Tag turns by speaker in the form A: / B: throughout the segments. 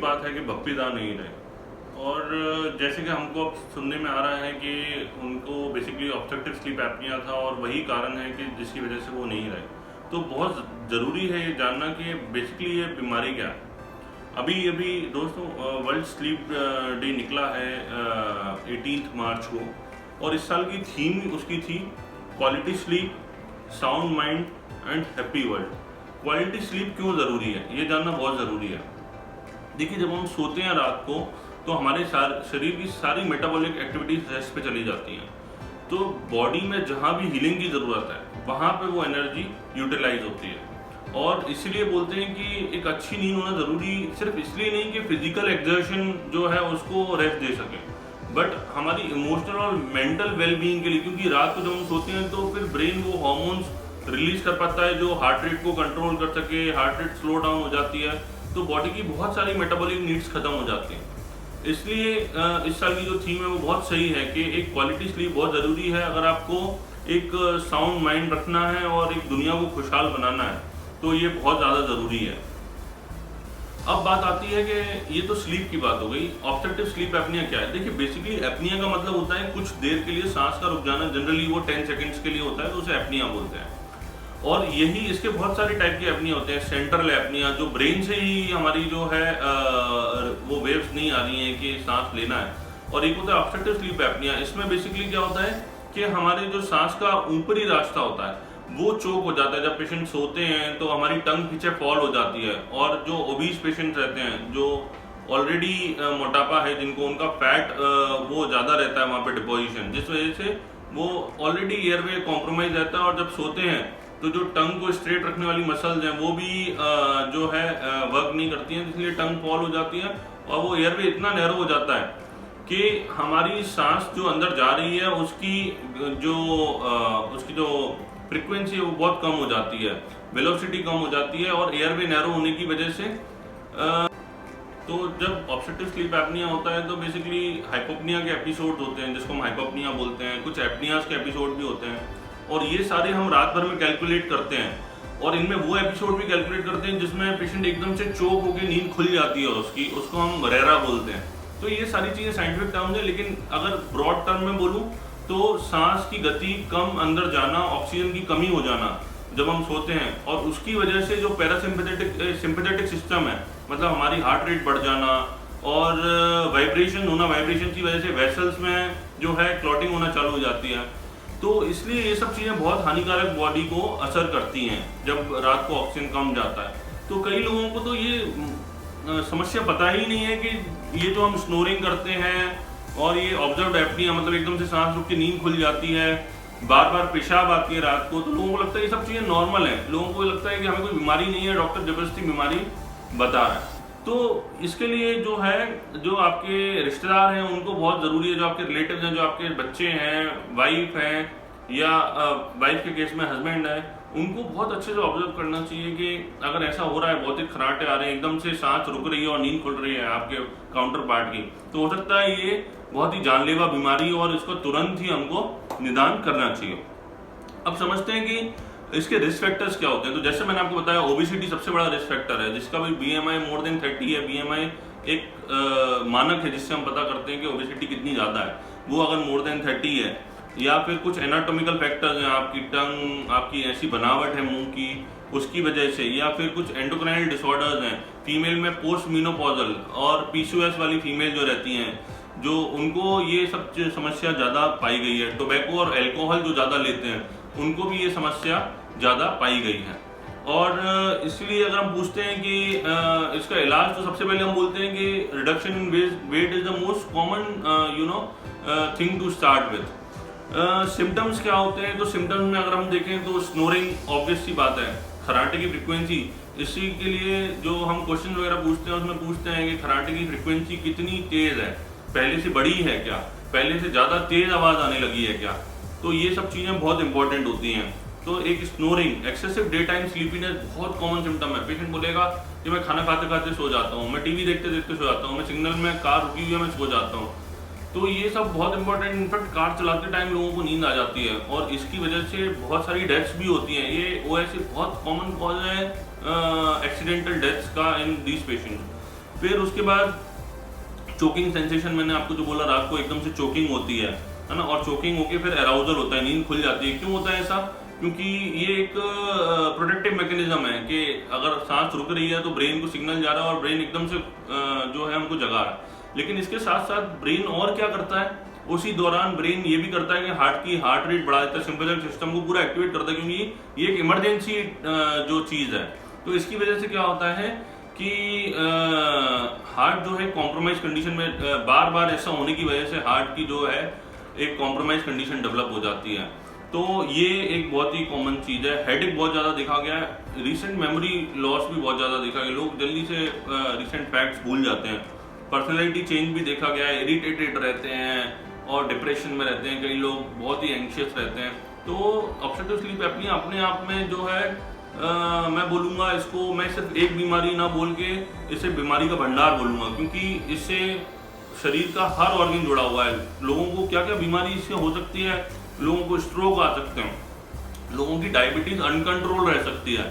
A: बात है कि बप्पीदार नहीं रहे। और जैसे कि हमको अब सुनने में आ रहा है कि उनको बेसिकली ऑब्स्ट्रक्टिव स्लीप एपनिया था और वही कारण है कि जिसकी वजह से वो नहीं रहे। तो बहुत ज़रूरी है ये जानना कि बेसिकली ये बीमारी क्या है। अभी अभी दोस्तों वर्ल्ड स्लीप डे निकला है 18 मार्च को, और इस साल की थीम उसकी थी quality sleep, sound mind and happy world. Quality sleep क्यों ज़रूरी है ये जानना बहुत ज़रूरी है। देखिए, जब हम सोते हैं रात को तो हमारे शरीर की सारी मेटाबॉलिक एक्टिविटीज रेस्ट पे चली जाती हैं। तो बॉडी में जहाँ भी हीलिंग की ज़रूरत है वहाँ पे वो एनर्जी यूटिलाइज होती है। और इसीलिए बोलते हैं कि एक अच्छी नींद होना ज़रूरी सिर्फ इसलिए नहीं कि फिजिकल एक्सर्शन जो है उसको रेस्ट दे सके, बट हमारी इमोशनल और मेंटल वेलबींग के लिए। क्योंकि रात को जब हम सोते हैं तो फिर ब्रेन वो हॉर्मोन्स रिलीज कर पाता है जो हार्ट रेट को कंट्रोल कर सके, हार्ट रेट स्लो डाउन हो जाती है, तो बॉडी की बहुत सारी मेटाबॉलिक नीड्स खत्म हो जाती हैं। इसलिए इस साल की जो थीम है वो बहुत सही है कि एक क्वालिटी स्लीप बहुत ज़रूरी है। अगर आपको एक साउंड माइंड रखना है और एक दुनिया को खुशहाल बनाना है तो ये बहुत ज़्यादा ज़रूरी है। अब बात आती है कि ये तो स्लीप की बात हो गई। ऑब्स्ट्रक्टिव स्लीप एपनिया क्या है? देखिए, बेसिकली एपनिया का मतलब होता है कुछ देर के लिए सांस का रुक जाना। जनरली वो 10 सेकेंड्स के लिए होता है, तो उसे एपनिया बोलते हैं। और यही इसके बहुत सारे टाइप के एपनिया होते हैं। सेंट्रल एपनिया, जो ब्रेन से ही हमारी जो है वो वेव्स नहीं आ रही हैं कि सांस लेना है। और एक होता है ऑब्स्ट्रक्टिव स्लीप एपनिया। इसमें बेसिकली क्या होता है कि हमारे जो सांस का ऊपरी रास्ता होता है वो चोक हो जाता है। जब पेशेंट सोते हैं तो हमारी टंग पीछे फॉल हो जाती है। और जो ओबीज पेशेंट रहते हैं, जो ऑलरेडी मोटापा है, जिनको उनका फैट वो ज़्यादा रहता है वहाँ पे डिपोजिशन, जिस वजह से वो ऑलरेडी एयरवे कॉम्प्रोमाइज रहता है। और जब सोते हैं तो जो टंग को स्ट्रेट रखने वाली मसल्स हैं वो भी जो है वर्क नहीं करती हैं, इसलिए टंग फॉल हो जाती है और वो एयरवे इतना नैरो हो जाता है कि हमारी सांस जो अंदर जा रही है उसकी जो फ्रीक्वेंसी है वो बहुत कम हो जाती है, वेलोसिटी कम हो जाती है और एयरवे नैरो होने की वजह से तो जब ऑब्स्ट्रक्टिव स्लीप एपनिया होता है तो बेसिकली हाइपोपनिया के एपिसोड होते हैं जिसको हम हाइपोपनिया बोलते हैं। कुछ एपनियाज के एपिसोड भी होते हैं और ये सारे हम रात भर में कैलकुलेट करते हैं। और इनमें वो एपिसोड भी कैलकुलेट करते हैं जिसमें पेशेंट एकदम से चोक होकर नींद खुल जाती है उसको हम रेरा बोलते हैं। तो ये सारी चीज़ें साइंटिफिक टर्म्स हैं, लेकिन अगर ब्रॉड टर्म में बोलूँ तो सांस की गति कम अंदर जाना, ऑक्सीजन की कमी हो जाना जब हम सोते हैं, और उसकी वजह से जो सिंपैथेटिक सिस्टम है, मतलब हमारी हार्ट रेट बढ़ जाना और वाइब्रेशन होना, वाइब्रेशन की वजह से वेसल्स में जो है क्लॉटिंग होना चालू हो जाती है। तो इसलिए ये सब चीज़ें बहुत हानिकारक बॉडी को असर करती हैं जब रात को ऑक्सीजन कम जाता है। तो कई लोगों को तो ये समस्या पता ही नहीं है कि ये जो हम स्नोरिंग करते हैं और ये ऑब्जर्व्ड एपनिया, मतलब एकदम से सांस रुक के नींद खुल जाती है, बार बार पेशाब आती है रात को, तो लोगों को लगता है ये सब चीज़ें नॉर्मल है। लोगों को लगता है कि हमें कोई बीमारी नहीं है, डॉक्टर जबरदस्ती बीमारी बता रहा है। तो इसके लिए जो है, जो आपके रिश्तेदार हैं उनको बहुत ज़रूरी है, जो आपके रिलेटिव्स हैं, जो आपके बच्चे हैं, वाइफ हैं, या वाइफ के केस में हस्बैंड है, उनको बहुत अच्छे से ऑब्जर्व करना चाहिए कि अगर ऐसा हो रहा है, बहुत ही खराटे आ रहे हैं, एकदम से सांस रुक रही है और नींद खुल रही है आपके काउंटर पार्ट की, तो हो सकता है ये बहुत ही जानलेवा बीमारी और इसको तुरंत ही हमको निदान करना चाहिए। अब समझते हैं कि इसके रिस्क फैक्टर्स क्या होते हैं। तो जैसे मैंने आपको बताया, ओबेसिटी सबसे बड़ा रिस्क फैक्टर है, जिसका भी BMI मोर देन 30 है। BMI एक मानक है जिससे हम पता करते हैं कि ओबेसिटी कितनी ज़्यादा है। वो अगर मोर देन 30 है, या फिर कुछ एनाटॉमिकल फैक्टर्स हैं, आपकी टंग, आपकी ऐसी बनावट है मुंह की, उसकी वजह से, या फिर कुछ एंडोक्राइनल डिसऑर्डर्स हैं फीमेल में पोस्ट मीनोपॉजल, और PCOS वाली फीमेल जो रहती हैं, जो उनको ये सब समस्या ज़्यादा पाई गई है। टोबैको और अल्कोहल जो ज़्यादा लेते हैं उनको भी ये समस्या ज़्यादा पाई गई है। और इसलिए अगर हम पूछते हैं कि इसका इलाज, तो सबसे पहले हम बोलते हैं कि reduction in weight is the most common thing to start with. Symptoms क्या होते हैं? तो सिम्टम्स में अगर हम देखें तो स्नोरिंग ऑब्वियस सी बात है, खराटे की फ्रिक्वेंसी। इसी के लिए जो हम क्वेश्चन वगैरह पूछते हैं उसमें पूछते हैं कि खराटे की फ्रिक्वेंसी कितनी तेज़ है, पहले से बढ़ी है क्या, पहले से ज़्यादा तेज़ आवाज़ आने लगी है क्या। तो ये सब चीज़ें बहुत इंपॉर्टेंट होती हैं। तो एक snoring, excessive day time sleepiness बहुत कॉमन सिम्टम है। पेशेंट बोलेगा कि मैं खाना खाते खाते सो जाता हूँ, मैं TV देखते देखते सो जाता हूँ, मैं सिग्नल में कार रुकी हुई है मैं सो जाता हूँ। तो ये सब बहुत इंपॉर्टेंट। इनफैक्ट कार चलाते टाइम लोगों को नींद आ जाती है और इसकी वजह से बहुत सारी डेथ्स भी होती हैं। ये OSA बहुत कॉमन कॉज है एक्सीडेंटल डेथ्स का इन दीज पेशेंट्स। फिर उसके बाद चोकिंग सेंसेशन, मैंने आपको जो बोला रात को एकदम से चोकिंग होती है ना, और चोकिंग होके फिर अराउजल होता है, नींद खुल जाती है। क्यों होता है ऐसा? क्योंकि ये एक प्रोटेक्टिव मैकेनिज्म है कि अगर सांस रुक रही है तो ब्रेन को सिग्नल जा रहा है और ब्रेन एकदम से जो है हमको जगा रहा है। लेकिन इसके साथ साथ ब्रेन और क्या करता है, उसी दौरान ब्रेन ये भी करता है कि हार्ट रेट बढ़ा देता है, सिंपैथेटिक सिस्टम को पूरा एक्टिवेट करता है, क्योंकि ये एक इमरजेंसी जो चीज़ है। तो इसकी वजह से क्या होता है कि हार्ट जो है कॉम्प्रोमाइज कंडीशन में, बार बार ऐसा होने की वजह से हार्ट की जो है एक कॉम्प्रोमाइज कंडीशन डेवलप हो जाती है। तो ये एक बहुत ही कॉमन चीज़ है। हेडेक बहुत ज़्यादा देखा गया है, रिसेंट मेमोरी लॉस भी बहुत ज़्यादा देखा गया, लोग जल्दी से रिसेंट फैक्ट्स भूल जाते हैं। पर्सनैलिटी चेंज भी देखा गया है, इरिटेटेड रहते हैं और डिप्रेशन में रहते हैं, कई लोग बहुत ही एंग्शियस रहते हैं। तो ऑब्स्ट्रक्टिव स्लीप एपनिया अपने आप में जो है मैं बोलूँगा इसको, मैं सिर्फ एक बीमारी ना बोल के इसे बीमारी का भंडार बोलूँगा, क्योंकि इससे शरीर का हर ऑर्गन जुड़ा हुआ है। लोगों को क्या क्या बीमारी इससे हो सकती है, लोगों को स्ट्रोक आ सकते हैं, लोगों की डायबिटीज अनकंट्रोल रह सकती है,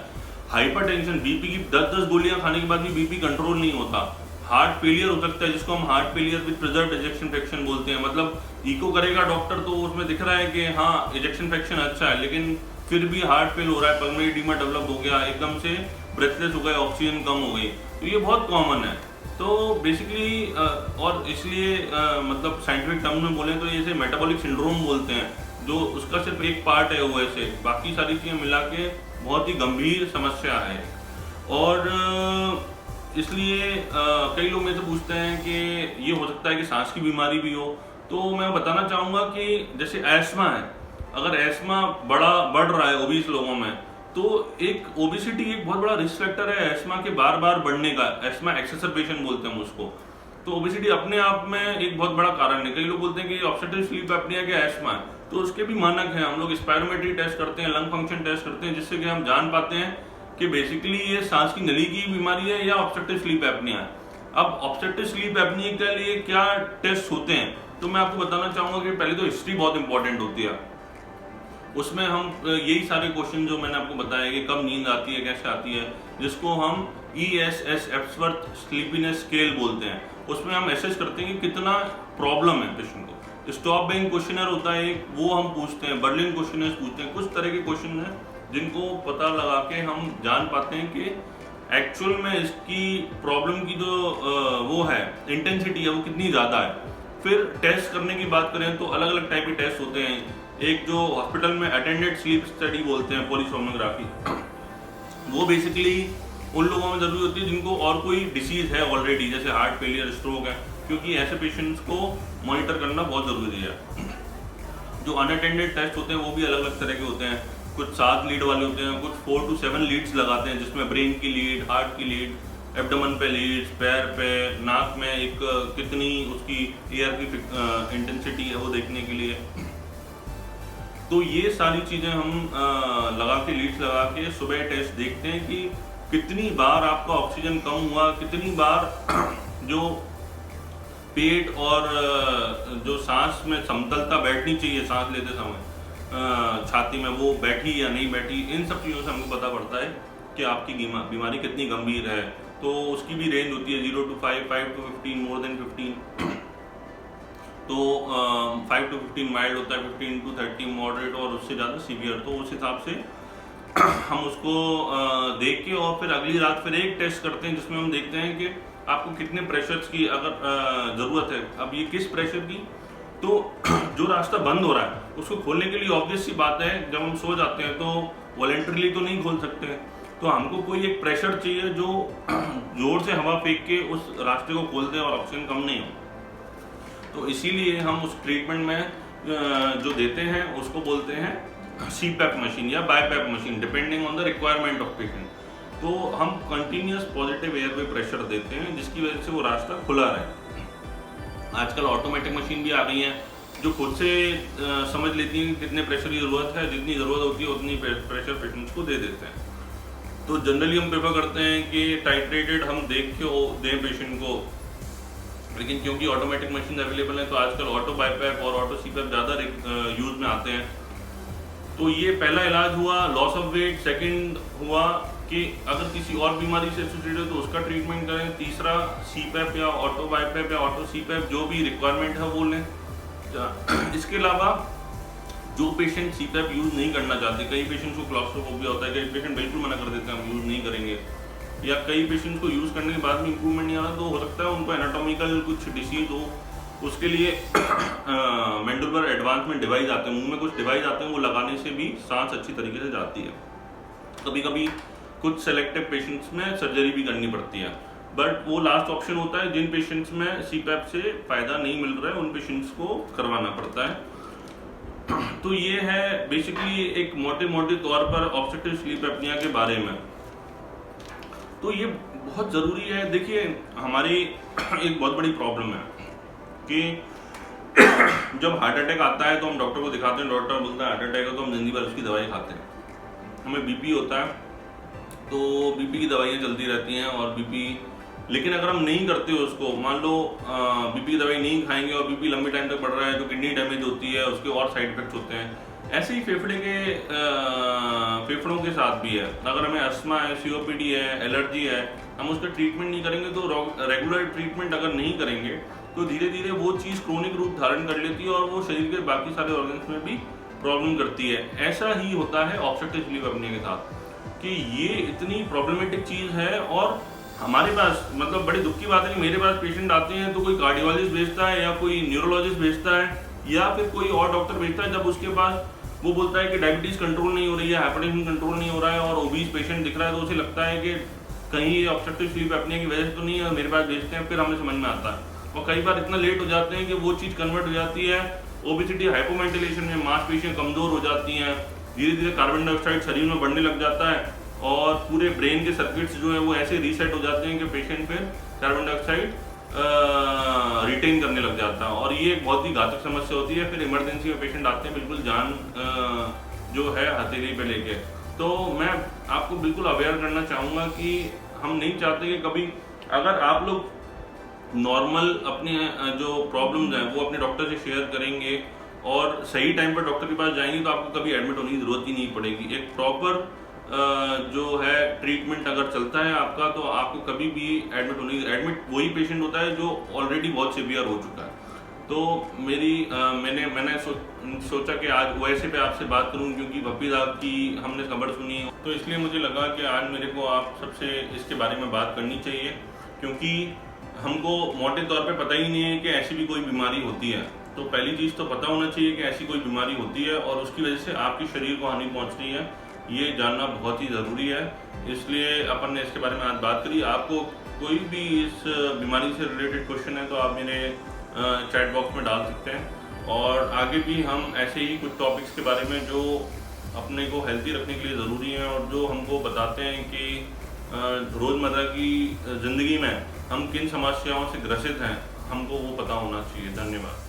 A: हाइपरटेंशन, बीपी की 10-10 गोलियां खाने के बाद भी बीपी कंट्रोल नहीं होता, हार्ट फेलियर हो सकता है जिसको हम heart failure with preserved ejection fraction बोलते हैं। मतलब इको करेगा डॉक्टर तो उसमें दिख रहा है कि हाँ इजेक्शन फ्रैक्शन अच्छा है, लेकिन फिर भी हार्ट फेल हो रहा है, पल्मोनरी एडिमा डेवलप हो गया, एकदम से ब्रेथलेस हो गए, ऑक्सीजन कम हो गई। तो ये बहुत कॉमन है। तो बेसिकली और इसलिए मतलब साइंटिफिक टर्म में बोलें तो इसे मेटाबॉलिक सिंड्रोम बोलते हैं, जो उसका सिर्फ एक पार्ट है वो, ऐसे बाकी सारी चीज़ें मिला के बहुत ही गंभीर समस्या है। और इसलिए कई लोग मेरे से पूछते हैं कि ये हो सकता है कि सांस की बीमारी भी हो। तो मैं बताना चाहूँगा कि जैसे एस्मा है, अगर एस्मा बढ़ रहा है ओबीस लोगों में, तो एक ओबेसिटी एक बहुत बड़ा रिस्क फैक्टर है एस्मा के बार बार बढ़ने का, एस्मा एक्सेसरबेशन बोलते हैं उसको। तो ओबेसिटी अपने आप में एक बहुत बड़ा कारण है। कई लोग बोलते हैं कि ऑब्स्ट्रक्टिव स्लीप एपनिया क्या एस्मा है, तो उसके भी मानक हैं। हम लोग स्पायरोमेट्री टेस्ट करते हैं, लंग फंक्शन टेस्ट करते हैं, जिससे कि हम जान पाते हैं कि बेसिकली ये सांस की नली की बीमारी है या ऑब्स्ट्रक्टिव स्लीप एपनिया है। अब ऑब्स्ट्रक्टिव स्लीप एपनिया के लिए क्या टेस्ट होते हैं, तो मैं आपको बताना चाहूंगा कि पहले तो हिस्ट्री बहुत इंपॉर्टेंट होती है। उसमें हम यही सारे क्वेश्चन जो मैंने आपको बताया कि कब नींद आती है, कैसे आती है, जिसको हम ESS एप्सवर्थ स्लीपीनेस स्केल बोलते हैं, उसमें हम एसेस करते हैं कि कितना प्रॉब्लम है पेशेंट को। स्टॉप बेइंग क्वेश्चनर होता है एक, वो हम पूछते हैं, बर्लिन क्वेश्चनर पूछते हैं। कुछ तरह के क्वेश्चन हैं जिनको पता लगा के हम जान पाते हैं कि एक्चुअल में इसकी प्रॉब्लम की जो वो है इंटेंसिटी है वो कितनी ज़्यादा है। फिर टेस्ट करने की बात करें तो अलग अलग टाइप के टेस्ट होते हैं। एक जो हॉस्पिटल में अटेंडेड स्लीप स्टडी बोलते हैं, पॉलीसोनोग्राफी, वो बेसिकली उन लोगों में जरूरी होती है जिनको और कोई डिसीज है ऑलरेडी, जैसे हार्ट फेलियर, स्ट्रोक है, क्योंकि ऐसे पेशेंट्स को मॉनिटर करना बहुत ज़रूरी है। जो अनअटेंडेड टेस्ट होते हैं वो भी अलग अलग तरह के होते हैं, कुछ 7 लीड वाले होते हैं, कुछ 4 to 7 लीड्स लगाते हैं, जिसमें ब्रेन की लीड, हार्ट की लीड, एब्डोमेन पे लीड्स, पैर पे, नाक में एक कितनी उसकी एयर की इंटेंसिटी है वो देखने के लिए। तो ये सारी चीज़ें हम लगा के, लीड्स लगा के सुबह टेस्ट देखते हैं कि कितनी बार आपका ऑक्सीजन कम हुआ, कितनी बार जो पेट और जो सांस में समतलता बैठनी चाहिए सांस लेते समय छाती में, वो बैठी या नहीं बैठी, इन सब चीज़ों से हमको पता पड़ता है कि आपकी बीमारी कितनी गंभीर है। तो उसकी भी रेंज होती है 0 to 5, 5 to 15, मोर देन 15। तो 5 to 15 माइल्ड होता है, 15 to 30 मॉडरेट, और उससे ज़्यादा सीवियर। तो उस हिसाब से हम उसको देख के और फिर अगली रात फिर एक टेस्ट करते हैं जिसमें हम देखते हैं कि आपको कितने प्रेशर्स की अगर ज़रूरत है। अब ये किस प्रेशर की, तो जो रास्ता बंद हो रहा है उसको खोलने के लिए ऑब्वियस सी बात है, जब हम सो जाते हैं तो वॉलेंटरीली तो नहीं खोल सकते हैं, तो हमको कोई एक प्रेशर चाहिए जो जोर से हवा फेंक के उस रास्ते को खोल दे और ऑक्सीजन कम नहीं हो। तो इसीलिए हम उस ट्रीटमेंट में जो देते हैं उसको बोलते हैं CPAP मशीन या BiPAP machine, depending on the requirement of patient. तो हम कंटिन्यूस पॉजिटिव एयरवे प्रेशर देते हैं जिसकी वजह से वो रास्ता खुला रहे। आजकल ऑटोमेटिक मशीन भी आ गई हैं जो खुद से समझ लेती हैं कि कितने प्रेशर की ज़रूरत है, जितनी ज़रूरत होती है उतनी प्रेशर पेशेंट्स को दे देते हैं। तो जनरली हम प्रेफर करते हैं कि टाइट्रेटेड हम देख के दें पेशेंट को, लेकिन क्योंकि ऑटोमेटिक मशीन अवेलेबल है तो आजकल ऑटो BiPAP और ऑटो CPAP ज़्यादा यूज़ में आते हैं। तो ये पहला इलाज हुआ लॉस ऑफ वेट, सेकंड हुआ कि अगर किसी और बीमारी से एसोसिएटेड है तो उसका ट्रीटमेंट करें। तीसरा CPAP या ऑटो BiPAP या ऑटो CPAP जो भी रिक्वायरमेंट है वो लें। इसके अलावा जो पेशेंट CPAP यूज़ नहीं करना चाहते, कई पेशेंट्स को क्लॉस्ट्रोफोबिया होता है, कई पेशेंट बिल्कुल मना कर देते हैं हम यूज़ नहीं करेंगे, या कई पेशेंट्स को यूज़ करने के बाद भी इंप्रूवमेंट नहीं आ रहा, तो हो सकता है उनको एनाटॉमिकल कुछ डिसीज हो। उसके लिए मैंडिबुलर एडवांसमेंट डिवाइस आते हैं, मुंह में कुछ डिवाइस आते हैं, वो लगाने से भी सांस अच्छी तरीके से जाती है। कभी कभी कुछ सेलेक्टिव पेशेंट्स में सर्जरी भी करनी पड़ती है, बट वो लास्ट ऑप्शन होता है। जिन पेशेंट्स में CPAP से फ़ायदा नहीं मिल रहा है उन पेशेंट्स को करवाना पड़ता है। तो ये है बेसिकली एक मोटे तौर पर ऑब्स्ट्रक्टिव स्लीप एपनिया के बारे में। तो ये बहुत ज़रूरी है। देखिए हमारी एक बहुत बड़ी प्रॉब्लम है कि जब हार्ट अटैक आता है तो हम डॉक्टर को दिखाते हैं, डॉक्टर बोलता है हार्ट अटैक है, तो हम जिंदगी भर उसकी दवाई खाते हैं। हमें BP होता है तो BP की दवाइयाँ चलती रहती हैं, और BP, लेकिन अगर हम नहीं करते उसको, मान लो BP की दवाई नहीं खाएंगे और BP लंबे टाइम तक बढ़ रहा है तो किडनी डैमेज होती है, उसके और साइड इफेक्ट्स होते हैं। ऐसे ही फेफड़ों के साथ भी है। अगर हमें अस्थमा है, COPD है, एलर्जी है, हम उसका ट्रीटमेंट नहीं करेंगे, तो रेगुलर ट्रीटमेंट अगर नहीं करेंगे तो धीरे धीरे वो चीज़ क्रोनिक रूप धारण कर लेती है और वो शरीर के बाकी सारे ऑर्गन्स में भी प्रॉब्लम करती है। ऐसा ही होता है ऑब्स्ट्रक्टिव स्लीप एपनिया के साथ, कि ये इतनी प्रॉब्लमेटिक चीज़ है। और हमारे पास, मतलब बड़ी दुख की बात है कि मेरे पास पेशेंट आते हैं तो कोई कार्डियोलॉजिस्ट भेजता है या कोई न्यूरोलॉजिस्ट भेजता है या फिर कोई और डॉक्टर भेजता है, जब उसके पास वो बोलता है कि डायबिटीज़ कंट्रोल नहीं हो रही है, हाइपरटेंशन कंट्रोल नहीं हो रहा है और ओबीस पेशेंट दिख रहा है, तो उसे लगता है कि कहीं ये ऑब्स्ट्रक्टिव स्लीप एपनिया की वजह से तो नहीं है, मेरे पास भेजते हैं। फिर हमें समझ में आता है, और कई बार इतना लेट हो जाते हैं कि वो चीज़ कन्वर्ट हो जाती है ओबेसिटी, हाइपोवेंटिलेशन में, मांसपेशियाँ कमज़ोर हो जाती हैं, धीरे धीरे कार्बन डाइऑक्साइड शरीर में बढ़ने लग जाता है और पूरे ब्रेन के सर्किट्स जो है वो ऐसे रीसेट हो जाते हैं कि पेशेंट फिर कार्बन डाइऑक्साइड रिटेन करने लग जाता है, और ये एक बहुत ही घातक समस्या होती है। फिर इमरजेंसी में पेशेंट आते हैं बिल्कुल जान जो है हथेली पे लेके। तो मैं आपको बिल्कुल अवेयर करना चाहूँगा कि हम नहीं चाहते कि कभी, अगर आप लोग नॉर्मल अपने जो प्रॉब्लम्स हैं वो अपने डॉक्टर से शेयर करेंगे और सही टाइम पर डॉक्टर के पास जाएंगे तो आपको कभी एडमिट होने की ज़रूरत ही नहीं पड़ेगी। एक प्रॉपर जो है ट्रीटमेंट अगर चलता है आपका, तो आपको कभी भी एडमिट वही पेशेंट होता है जो ऑलरेडी बहुत सीवियर हो चुका है। तो मैंने सोचा कि आज OSA पे आपसे बात करूं, क्योंकि भप्पी साहब की हमने खबर सुनी, तो इसलिए मुझे लगा कि आज मेरे को आप सबसे इसके बारे में बात करनी चाहिए, क्योंकि हमको मोटे तौर पे पता ही नहीं है कि ऐसी भी कोई बीमारी होती है। तो पहली चीज़ तो पता होना चाहिए कि ऐसी कोई बीमारी होती है और उसकी वजह से आपके शरीर को हानि पहुँच रही है, ये जानना बहुत ही ज़रूरी है। इसलिए अपन ने इसके बारे में आज बात करी। आपको कोई भी इस बीमारी से रिलेटेड क्वेश्चन है तो आप मेरे चैट बॉक्स में डाल सकते हैं, और आगे भी हम ऐसे ही कुछ टॉपिक्स के बारे में जो अपने को हेल्थी रखने के लिए ज़रूरी हैं और जो हमको बताते हैं कि रोज़मर्रा की ज़िंदगी में हम किन समस्याओं से ग्रसित हैं, हमको वो पता होना चाहिए। धन्यवाद।